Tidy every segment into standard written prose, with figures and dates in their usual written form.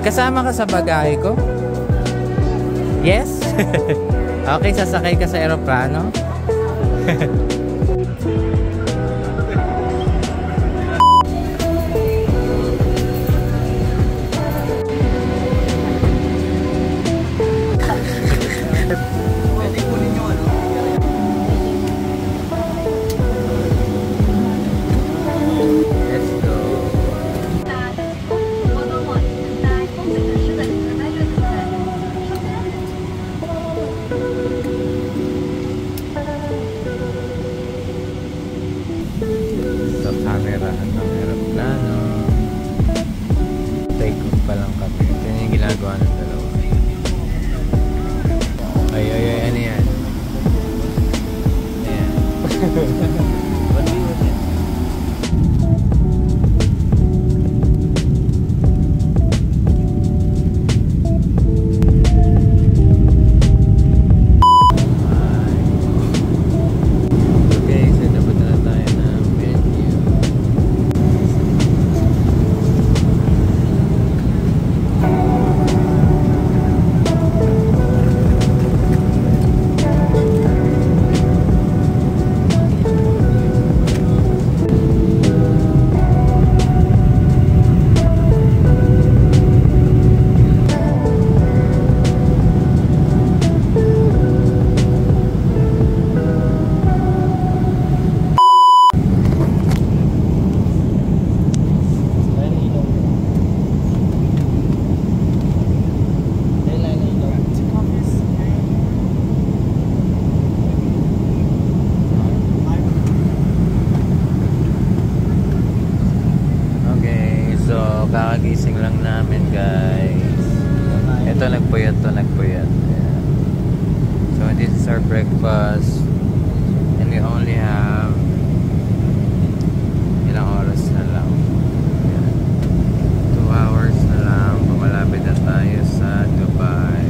Kasama ka sa bagahe ko? Yes? Okay, sasakay ka sa aeroplano? Kakagising lang namin, guys. Ito nagpuyat to, nagpuyat. Yeah. So this is our breakfast and we only have ilang oras na lang. Yeah. 2 hours na lang. Pumalapit na tayo sa Dubai.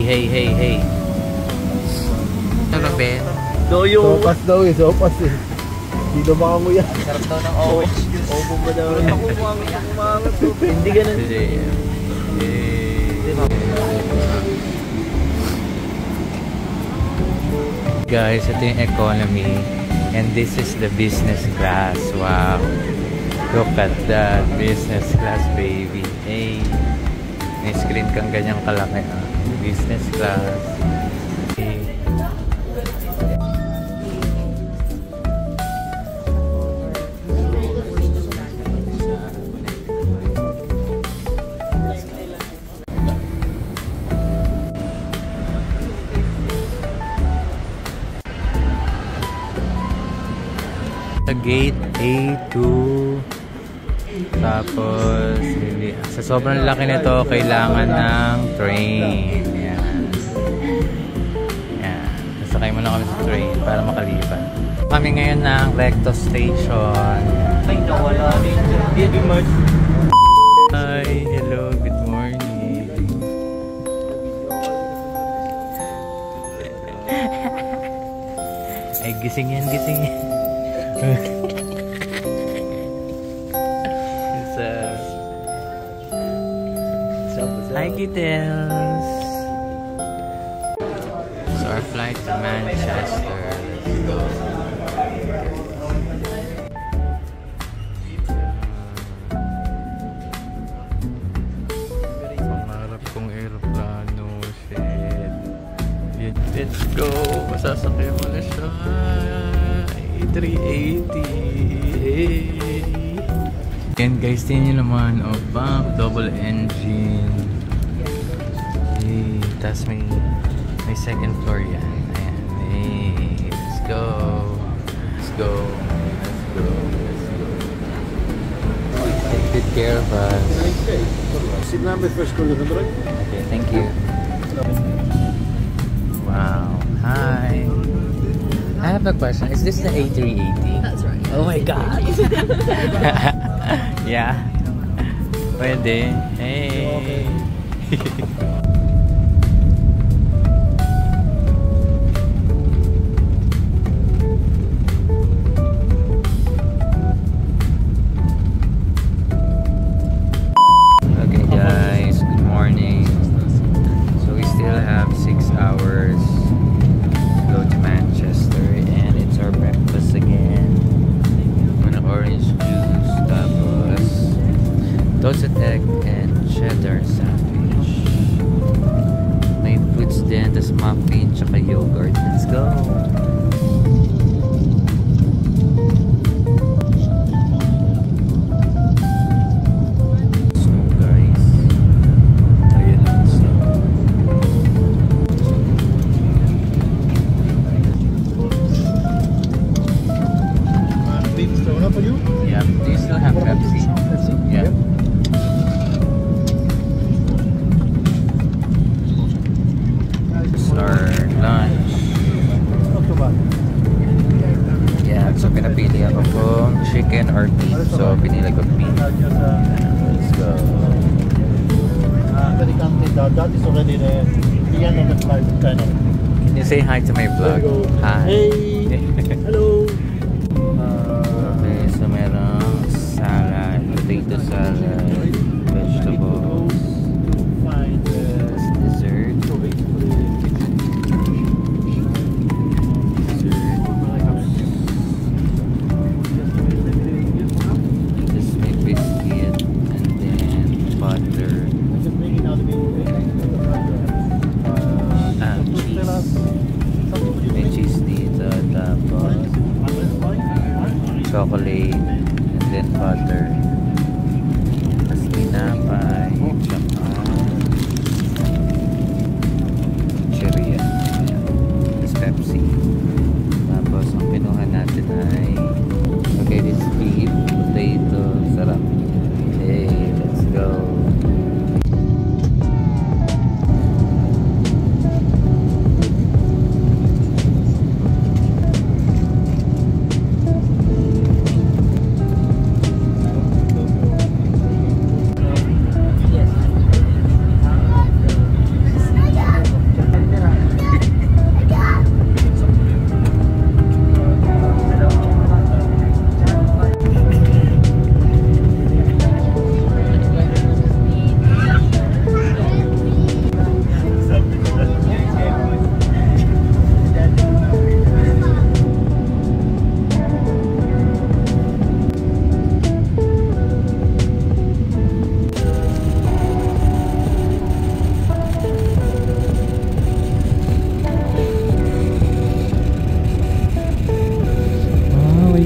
Hey. Ano, Ben? Sopas daw eh, sopas eh. Hindi na makanguya. Sarap daw ng orange juice. Opo ba daw? Ako umangat. Hindi ganun. Guys, ito yung economy. And this is the business class. Wow. Look at that. Business class, baby. Hey. May screen kang ganyang kalaki. Business class. Sa gate A2. Tapos sa sobrang laki nito kailangan ng train. Sakay muna kami sa train para makalipat. Kami ngayon ng Recto Station. Ay, nawala rin. Hi, hello, good morning. Ay, gising yan. Hi, kittens. So our flight to Manchester. Pangarap kong aeroplano. Shit. Let's go. Masasakay mo na siya. A380. Hey. Yan guys, tingnan nyo naman. Oh, back. Double engine. Hey. Tapos may second floor yan. Ayan. Hey. Let's go. Take good care of us. Sit number first call. Okay, thank you. Wow. Hi. I have a question. Is this the A380? That's right. Oh my god. Yeah. Pwede. Hey. Okay guys, good morning. So we still have 6 hours to go to Manchester and it's our breakfast again. An orange juice, tapos toasted egg and cheddar sandwich. May fruits din, tas muffin, tsaka yogurt. Let's go! Snow guys. Ayun ang snow. Beef stroganoff for you? Yeah. Do you still have Pepsi? Yeah. This is our lunch. Not too bad. Yeah, so pinapili ako kung chicken or beef. So pinili ko beef. Just, Let's go. when it comes to that is already the end of the flight, kind of. Can you say hi to my vlog? There you go. Hi. Hey. Hello. Okay, so merong salad, potato salad, vegetables, Find dessert. This may biscuit and then butter. Cheese. May cheese dito, tapos chocolate and then butter. Tapos tinapay, tsaka Cheria. Tapos Pepsi. Tapos ang kinuha natin ay okay, this beef, potato, sarap. Hey, let's go.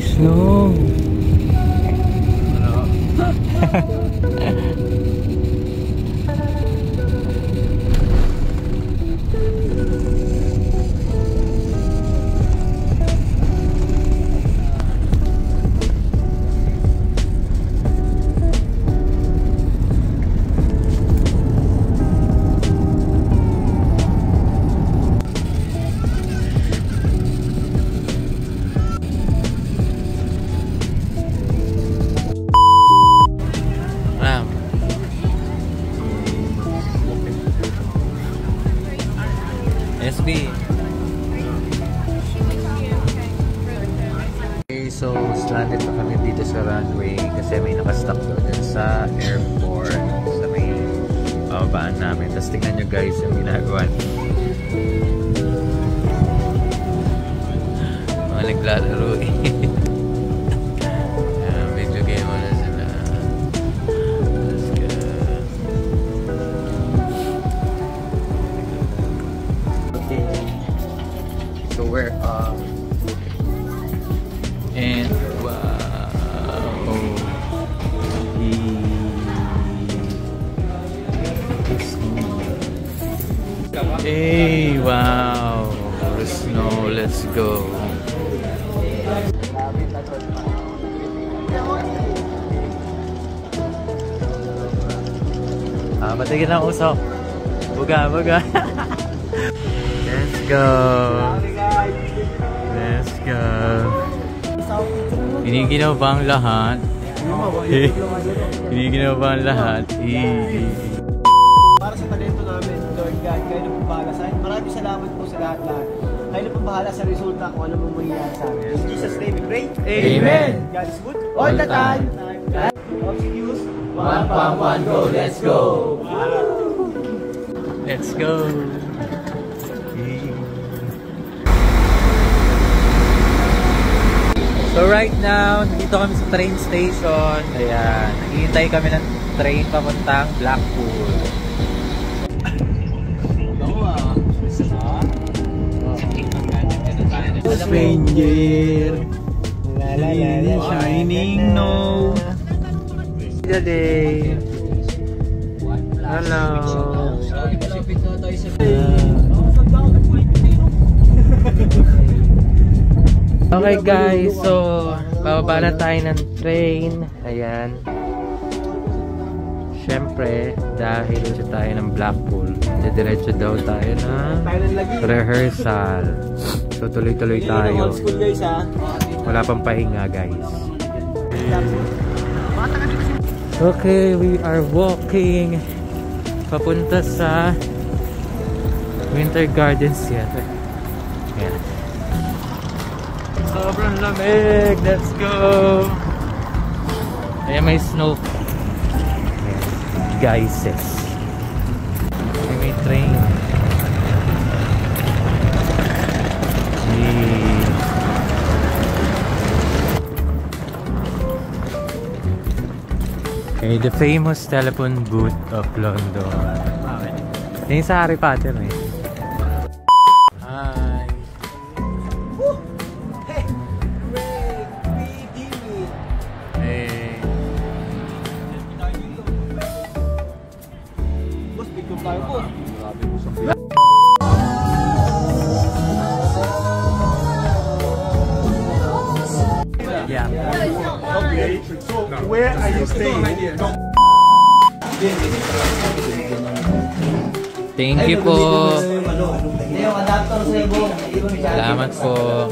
Snow. SB. Okay, so stranded na kami dito sa runway kasi may nakastock doon sa airport sa may babaan namin. Tapos tingnan nyo guys yung ginagawa mga naglalaro eh. Video game mo na sila. Let's go. Okay, so we're off and wow, hey, wow, the snow, let's go. Patigil ang usok. Buga, buga. Let's go. Let's Hiniginaw ba ang lahat? Hiniginaw ba ang lahat? Para sa talento namin, Lord God, kayo na po bahala sa akin. Maraming salamat po sa lahat-lahat. Kayo na po bahala sa resulta kung ano mong mangyayari sa amin. In Jesus' name we pray. Amen! God is good all the time. Obsequious. One pump, one go, let's go! Let's go! So right now, dito kami sa train station. Ayan, naghihintay kami ng train papuntang Blackpool. Stranger, shining no. Good day. Hello. Okay guys, so bababa na tayo ng train. Ayan. Siyempre, dahil dito tayo ng Blackpool, diretso daw tayo na rehearsal. So tuloy-tuloy tayo. Wala pang pahinga guys. Okay, we are walking papunta sa Winter Gardens Theater. Ayan. Sobrang lamig! Let's go! Ayan, may snow. Ayan. Geyses. Ayan, may train. Okay, the famous telephone booth of London. Yan sa Harry Potter eh. Hi! Hey! We did it! Hey! Boss, picture tayo po. Yeah. Okay, so where are you staying? Thank you po. Yung adapter sa ibo. Salamat po.